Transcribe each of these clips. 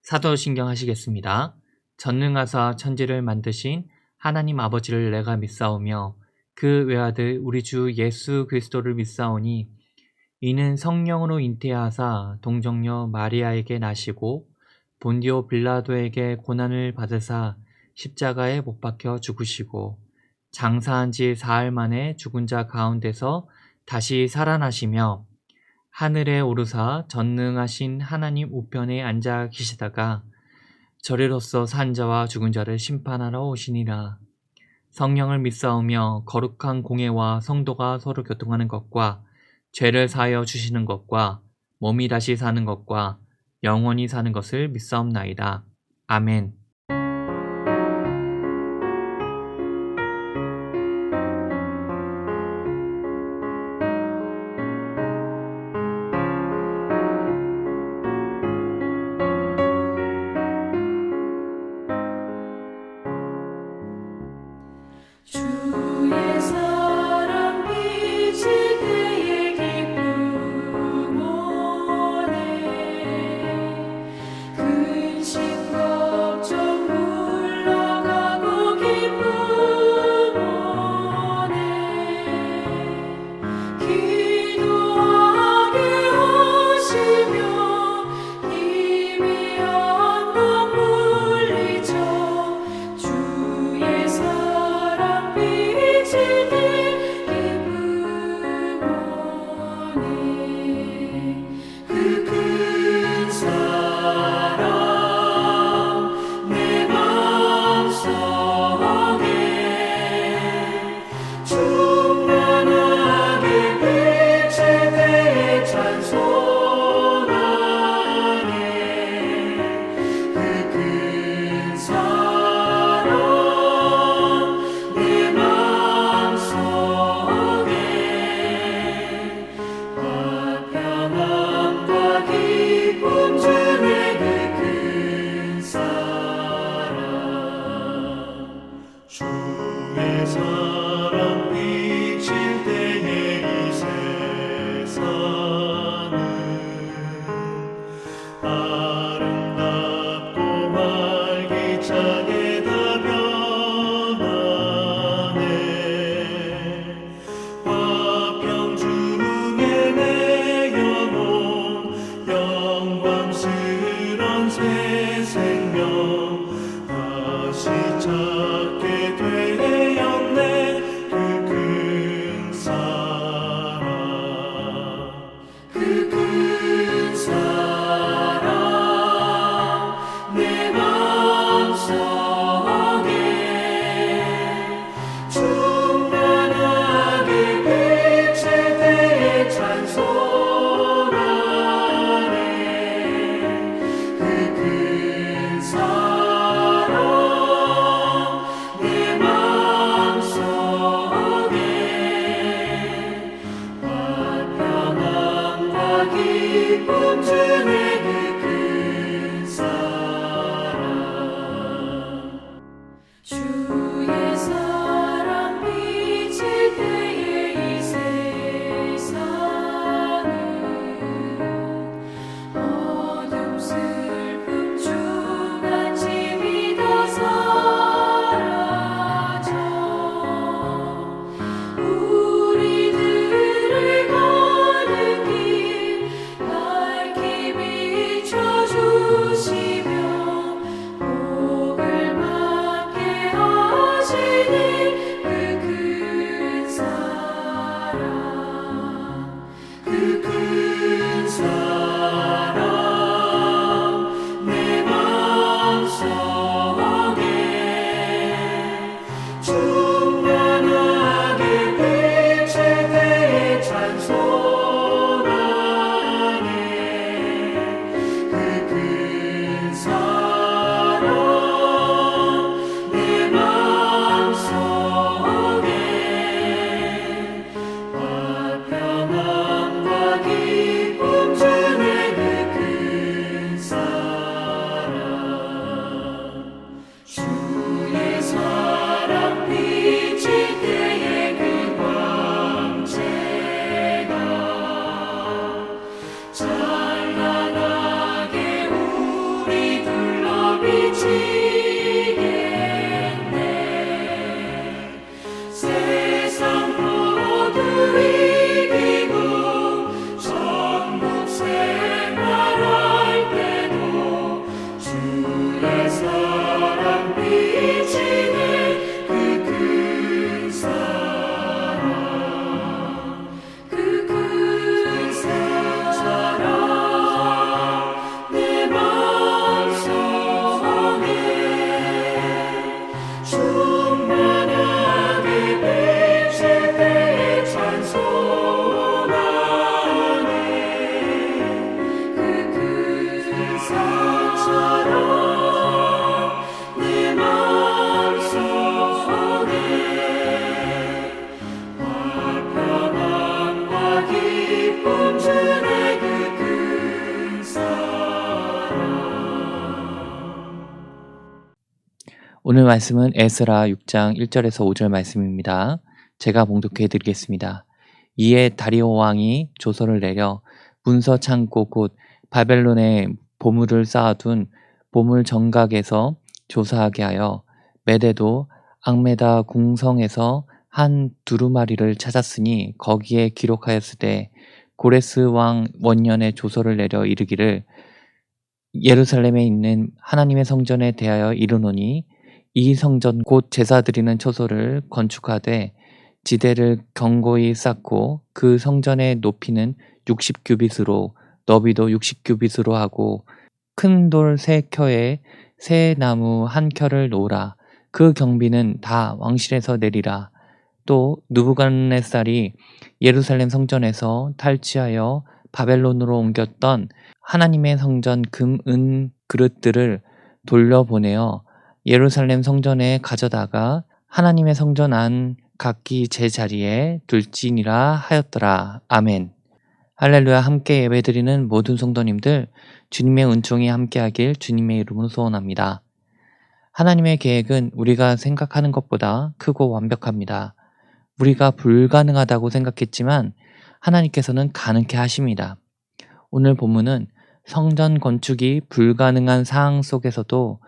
사도신경 하시겠습니다. 전능하사 천지를 만드신 하나님 아버지를 내가 믿사오며 그 외아들 우리 주 예수 그리스도를 믿사오니 이는 성령으로 잉태하사 동정녀 마리아에게 나시고 본디오 빌라도에게 고난을 받으사 십자가에 못 박혀 죽으시고 장사한 지 사흘 만에 죽은 자 가운데서 다시 살아나시며 하늘에 오르사 전능하신 하나님 우편에 앉아 계시다가 저리로서 산 자와 죽은 자를 심판하러 오시니라. 성령을 믿사오며 거룩한 공예와 성도가 서로 교통하는 것과 죄를 사하여 주시는 것과 몸이 다시 사는 것과 영원히 사는 것을 믿사옵나이다. 아멘. 주의 사랑 비칠 때의 기쁨 기쁨 주네 그 큰 사랑 주의 사랑 비칠 때에 이 세상은 어둠 슬픔 주간짐이 다 사라져 우리들을 가는 길 밝히 비춰주시며 복을 받게 하시니 그 큰 사랑 그 큰 사랑 내 마음속에 충만하게 비칠 때에 찬송하네 그 큰 사랑 내 마음속에 화평함과 기쁨 주네 그 큰 사랑 주의 사랑 비칠 때에 그 광채가 찬란하게 우리 둘러 비치겠네 세상 모두 이기고 천국 생활할 때도 주의 사랑 비치네 그 큰 사랑 그 큰 사랑 내 마음속에 충만하게 비칠 때에 찬송하네 그 큰 사랑 내 마음속에 화평함과 기쁨 주네 그 큰 사랑 오늘 말씀은 에스라 6장 1절에서 5절 말씀입니다. 제가 봉독해 드리겠습니다. 이에 다리오 왕이 조서를 내려 문서 창고 곧 바벨론에 보물을 쌓아둔 보물 정각에서 조사하게 하여 메대도 앙메다 궁성에서 한 두루마리를 찾았으니 거기에 기록하였을 때 고레스 왕 원년에 조서를 내려 이르기를 예루살렘에 있는 하나님의 성전에 대하여 이르노니 이 성전 곧 제사 드리는 처소를 건축하되 지대를 견고히 쌓고 그 성전의 높이는 60규빗으로 너비도 60규빗으로 하고 큰 돌 3켜에 새 나무 1켜를 놓으라. 그 경비는 다 왕실에서 내리라. 또 느부갓네살이 예루살렘 성전에서 탈취하여 바벨론으로 옮겼던 하나님의 성전 금, 은 그릇들을 돌려보내어 예루살렘 성전에 가져다가 하나님의 성전 안 각기 제자리에 둘지니라 하였더라. 아멘. 할렐루야. 함께 예배드리는 모든 성도님들 주님의 은총이 함께하길 주님의 이름으로 소원합니다. 하나님의 계획은 우리가 생각하는 것보다 크고 완벽합니다. 우리가 불가능하다고 생각했지만 하나님께서는 가능케 하십니다. 오늘 본문은 성전 건축이 불가능한 상황 속에서도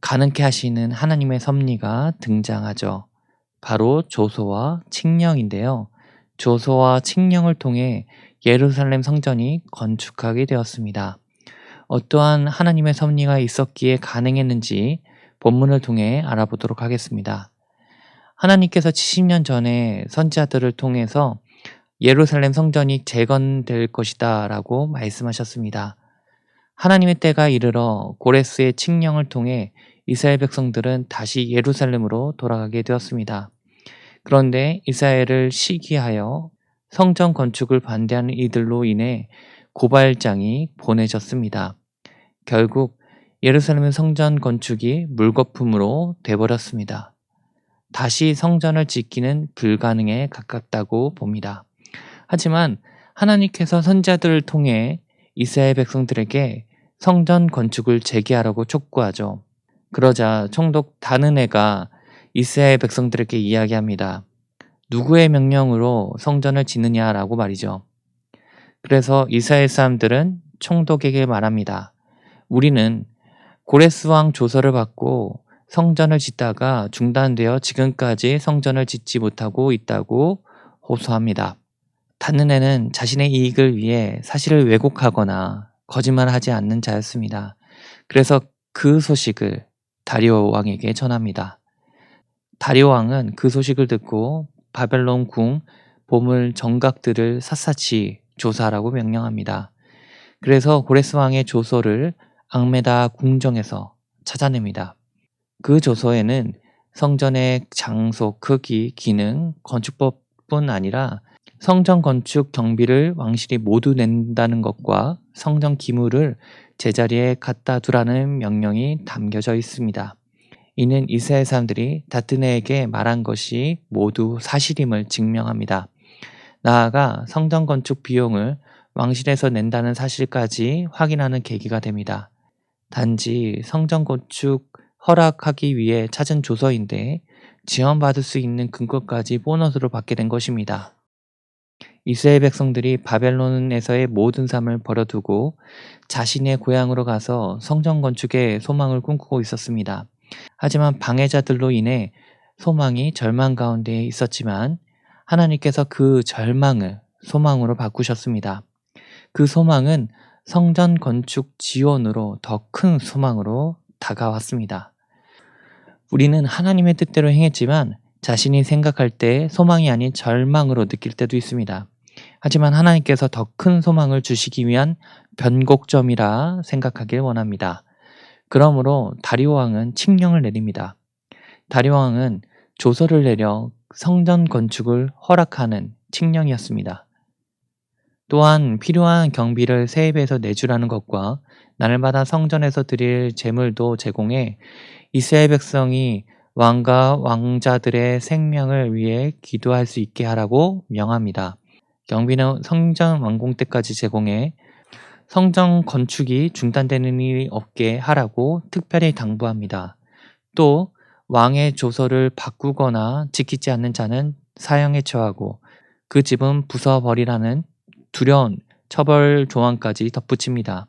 가능케 하시는 하나님의 섭리가 등장하죠. 바로 조소와 칙령인데요. 조소와 칙령을 통해 예루살렘 성전이 건축하게 되었습니다. 어떠한 하나님의 섭리가 있었기에 가능했는지 본문을 통해 알아보도록 하겠습니다. 하나님께서 70년 전에 선지자들을 통해서 예루살렘 성전이 재건될 것이다 라고 말씀하셨습니다. 하나님의 때가 이르러 고레스의 칙령을 통해 이스라엘 백성들은 다시 예루살렘으로 돌아가게 되었습니다. 그런데 이스라엘을 시기하여 성전 건축을 반대하는 이들로 인해 고발장이 보내졌습니다. 결국 예루살렘 성전 건축이 물거품으로 돼버렸습니다. 다시 성전을 짓기는 불가능에 가깝다고 봅니다. 하지만 하나님께서 선지자들을 통해 이스라엘 백성들에게 성전 건축을 재개하라고 촉구하죠. 그러자 총독 다느네가 이스라엘 백성들에게 이야기합니다. 누구의 명령으로 성전을 짓느냐라고 말이죠. 그래서 이스라엘 사람들은 총독에게 말합니다. 우리는 고레스 왕 조서를 받고 성전을 짓다가 중단되어 지금까지 성전을 짓지 못하고 있다고 호소합니다. 다느네는 자신의 이익을 위해 사실을 왜곡하거나 거짓말하지 않는 자였습니다. 그래서 그 소식을 다리오 왕에게 전합니다. 다리오 왕은 그 소식을 듣고 바벨론 궁 보물 정각들을 샅샅이 조사하라고 명령합니다. 그래서 고레스 왕의 조서를 앙메다 궁정에서 찾아냅니다. 그 조서에는 성전의 장소, 크기, 기능, 건축법뿐 아니라 성전 건축 경비를 왕실이 모두 낸다는 것과 성전 기물을 제자리에 갖다 두라는 명령이 담겨져 있습니다. 이는 이스라엘 사람들이 다트네에게 말한 것이 모두 사실임을 증명합니다. 나아가 성전 건축 비용을 왕실에서 낸다는 사실까지 확인하는 계기가 됩니다. 단지 성전 건축 허락하기 위해 찾은 조서인데 지원받을 수 있는 근거까지 보너스로 받게 된 것입니다. 이스라엘 백성들이 바벨론에서의 모든 삶을 버려두고 자신의 고향으로 가서 성전 건축의 소망을 꿈꾸고 있었습니다. 하지만 방해자들로 인해 소망이 절망 가운데 있었지만 하나님께서 그 절망을 소망으로 바꾸셨습니다. 그 소망은 성전 건축 지원으로 더 큰 소망으로 다가왔습니다. 우리는 하나님의 뜻대로 행했지만 자신이 생각할 때 소망이 아닌 절망으로 느낄 때도 있습니다. 하지만 하나님께서 더 큰 소망을 주시기 위한 변곡점이라 생각하길 원합니다. 그러므로 다리오 왕은 칙령을 내립니다. 다리오 왕은 조서를 내려 성전 건축을 허락하는 칙령이었습니다. 또한 필요한 경비를 세입해서 내주라는 것과 날마다 성전에서 드릴 제물도 제공해 이스라엘 백성이 왕과 왕자들의 생명을 위해 기도할 수 있게 하라고 명합니다. 경비는 성전 완공 때까지 제공해 성전 건축이 중단되는 일이 없게 하라고 특별히 당부합니다. 또 왕의 조서를 바꾸거나 지키지 않는 자는 사형에 처하고 그 집은 부숴버리라는 두려운 처벌 조항까지 덧붙입니다.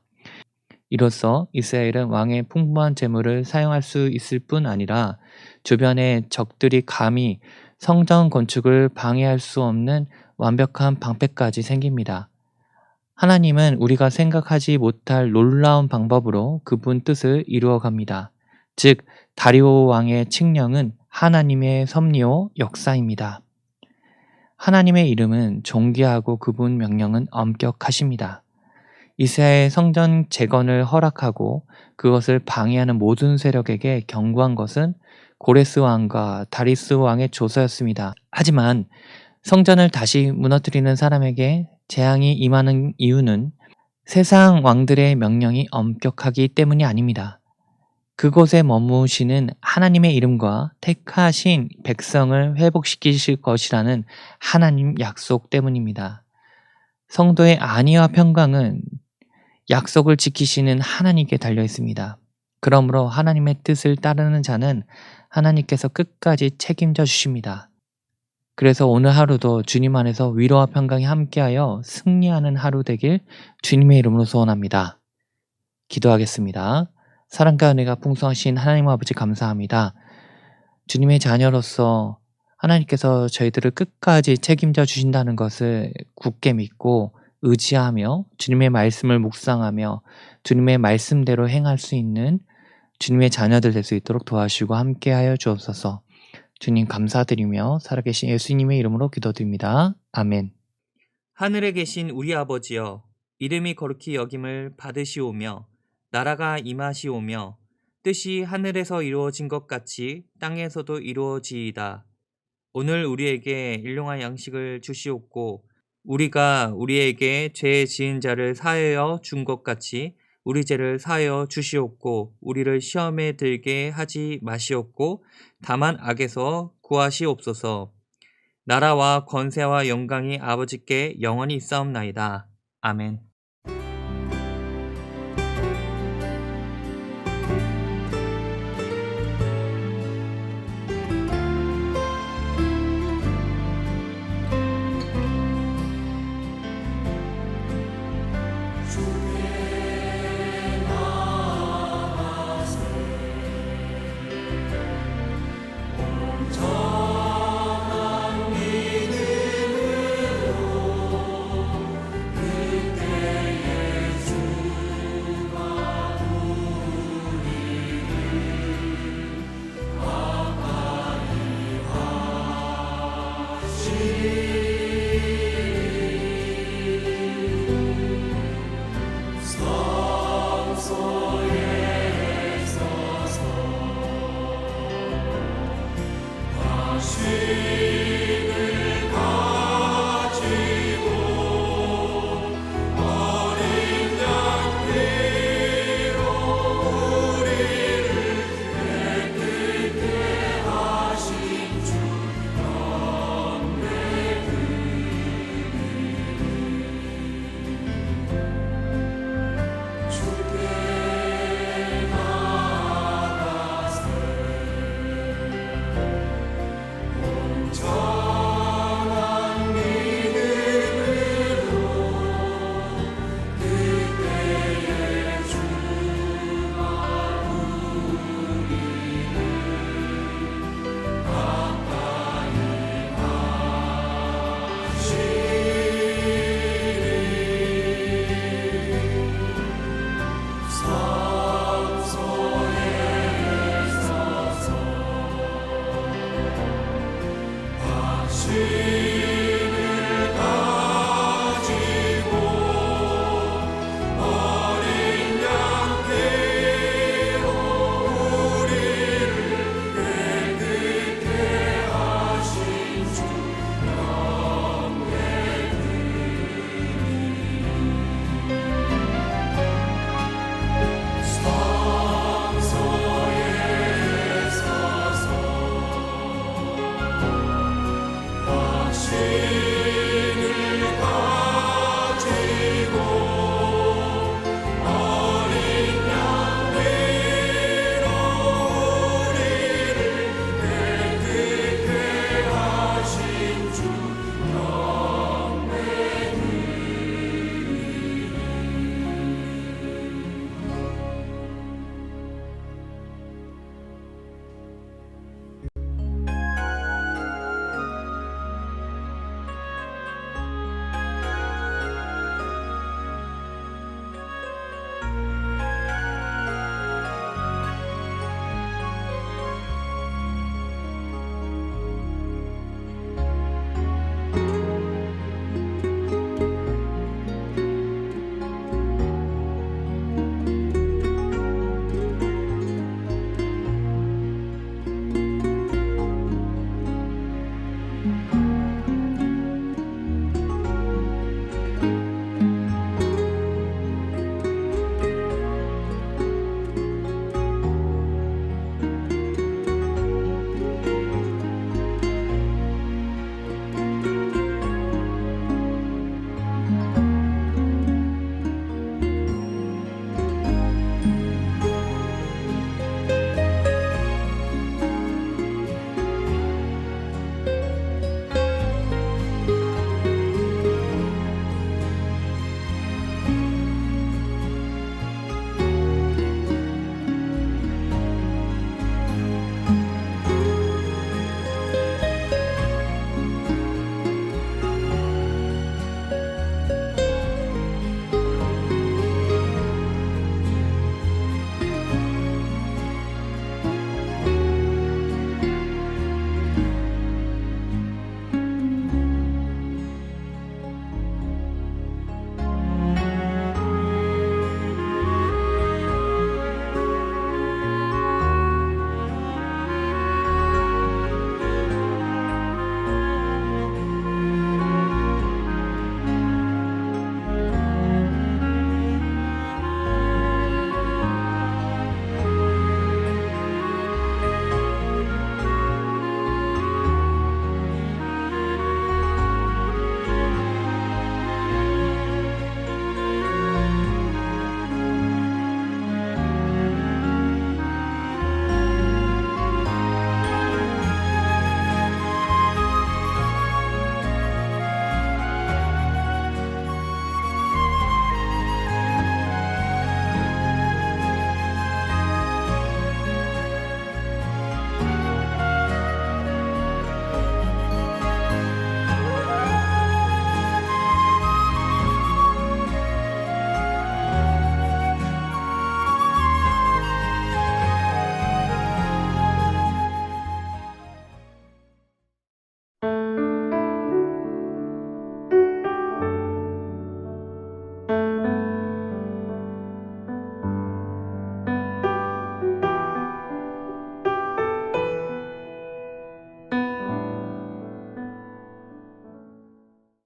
이로써 이스라엘은 왕의 풍부한 재물을 사용할 수 있을 뿐 아니라 주변의 적들이 감히 성전 건축을 방해할 수 없는 완벽한 방패까지 생깁니다. 하나님은 우리가 생각하지 못할 놀라운 방법으로 그분 뜻을 이루어갑니다. 즉 다리오 왕의 칙령은 하나님의 섭리요 역사입니다. 하나님의 이름은 존귀하고 그분 명령은 엄격하십니다. 이스라엘 성전 재건을 허락하고 그것을 방해하는 모든 세력에게 경고한 것은 고레스 왕과 다리스 왕의 조서였습니다. 하지만 성전을 다시 무너뜨리는 사람에게 재앙이 임하는 이유는 세상 왕들의 명령이 엄격하기 때문이 아닙니다. 그곳에 머무시는 하나님의 이름과 택하신 백성을 회복시키실 것이라는 하나님 약속 때문입니다. 성도의 안위와 평강은 약속을 지키시는 하나님께 달려 있습니다. 그러므로 하나님의 뜻을 따르는 자는 하나님께서 끝까지 책임져 주십니다. 그래서 오늘 하루도 주님 안에서 위로와 평강이 함께하여 승리하는 하루 되길 주님의 이름으로 소원합니다. 기도하겠습니다. 사랑과 은혜가 풍성하신 하나님 아버지 감사합니다. 주님의 자녀로서 하나님께서 저희들을 끝까지 책임져 주신다는 것을 굳게 믿고 의지하며 주님의 말씀을 묵상하며 주님의 말씀대로 행할 수 있는 주님의 자녀들 될 수 있도록 도와주시고 함께하여 주옵소서. 주님 감사드리며 살아계신 예수님의 이름으로 기도드립니다. 아멘. 하늘에 계신 우리 아버지여, 이름이 거룩히 여김을 받으시오며 나라가 임하시오며 뜻이 하늘에서 이루어진 것 같이 땅에서도 이루어지이다. 오늘 우리에게 일용할 양식을 주시옵고 우리가 우리에게 죄 지은 자를 사하여 준 것 같이 우리 죄를 사하여 주시옵고 우리를 시험에 들게 하지 마시옵고 다만 악에서 구하시옵소서. 나라와 권세와 영광이 아버지께 영원히 있사옵나이다. 아멘. 주